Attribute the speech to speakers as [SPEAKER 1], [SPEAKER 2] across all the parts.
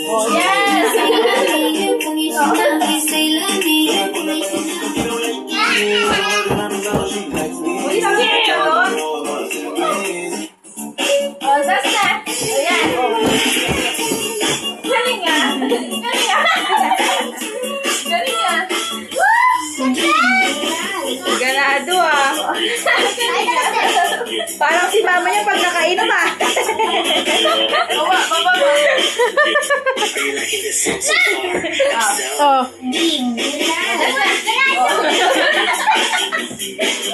[SPEAKER 1] Oh, yes! Oh, that's that. Ayan. Galing ah. Galing ah. Galing ah. Ganado ah. Parang si mama niya pag nakainom ah. Baba, baba, baba.
[SPEAKER 2] Oh.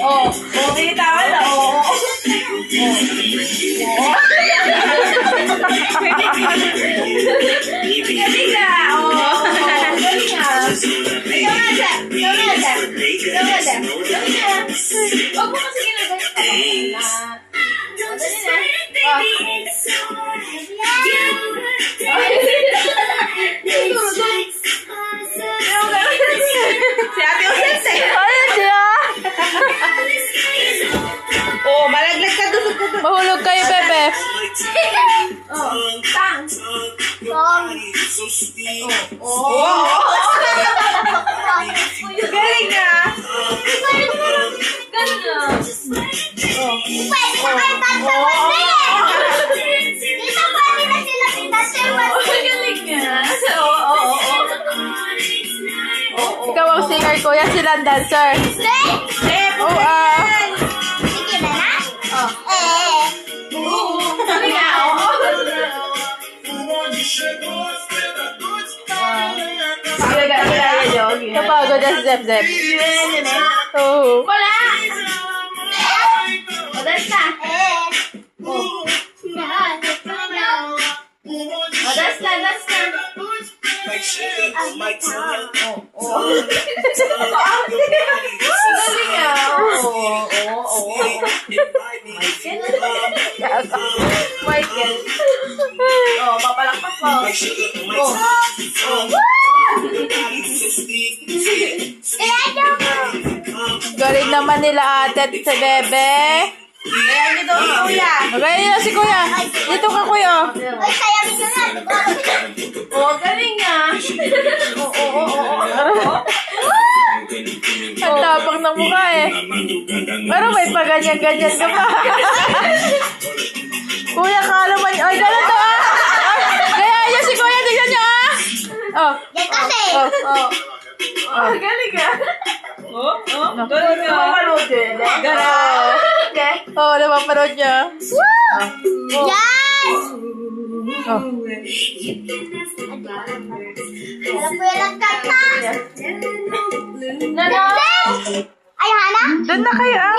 [SPEAKER 1] Oh, bumitawa na. Oh. Galing na. Oh. Galing na. Ikaw nga siya. Ikaw nga siya. Ikaw nga siya. Galing na. Huwag mo kasi ginagalit ka. Galing na. Si Ate Osens eh.
[SPEAKER 2] Ayun siya.
[SPEAKER 1] Oh, malaglag ka doon.
[SPEAKER 2] Mahulog kayo, bebe.
[SPEAKER 1] Oh, tang. Oh. Galing na. Galing na. Galing nga.
[SPEAKER 2] Ikaw ang singer, kuya. Sila ang dancer. Oh,
[SPEAKER 1] Galing nga.
[SPEAKER 2] Kapagod na si Zep-Zep. Oh.
[SPEAKER 1] Wala. Odas na. Odas na, odas na. Galing nga.
[SPEAKER 2] Michael.
[SPEAKER 1] Oh, papalakpak mo.
[SPEAKER 2] Galing naman nila ate at si bebe.
[SPEAKER 1] Ayan niyo daw si kuya.
[SPEAKER 2] Galing na si kuya. Dito ka, kuya.
[SPEAKER 1] Oh, galing nga.
[SPEAKER 2] Ang tapang ng mukha eh. Pero may paganyan-ganyan ka pa. Kuya, kala man. Ay, gano'n to ah. Kaya yun si kuya. Tignan niyo ah. Oh.
[SPEAKER 1] Oh, galing nga. Galing nga. Mapanood yun. Galing.
[SPEAKER 2] Oh, napapanood niya.
[SPEAKER 3] Yes!
[SPEAKER 2] Oh.
[SPEAKER 3] Alam ko yung kanta.
[SPEAKER 1] Nana.
[SPEAKER 3] Ay, Hana?
[SPEAKER 2] Doon na kayo ah.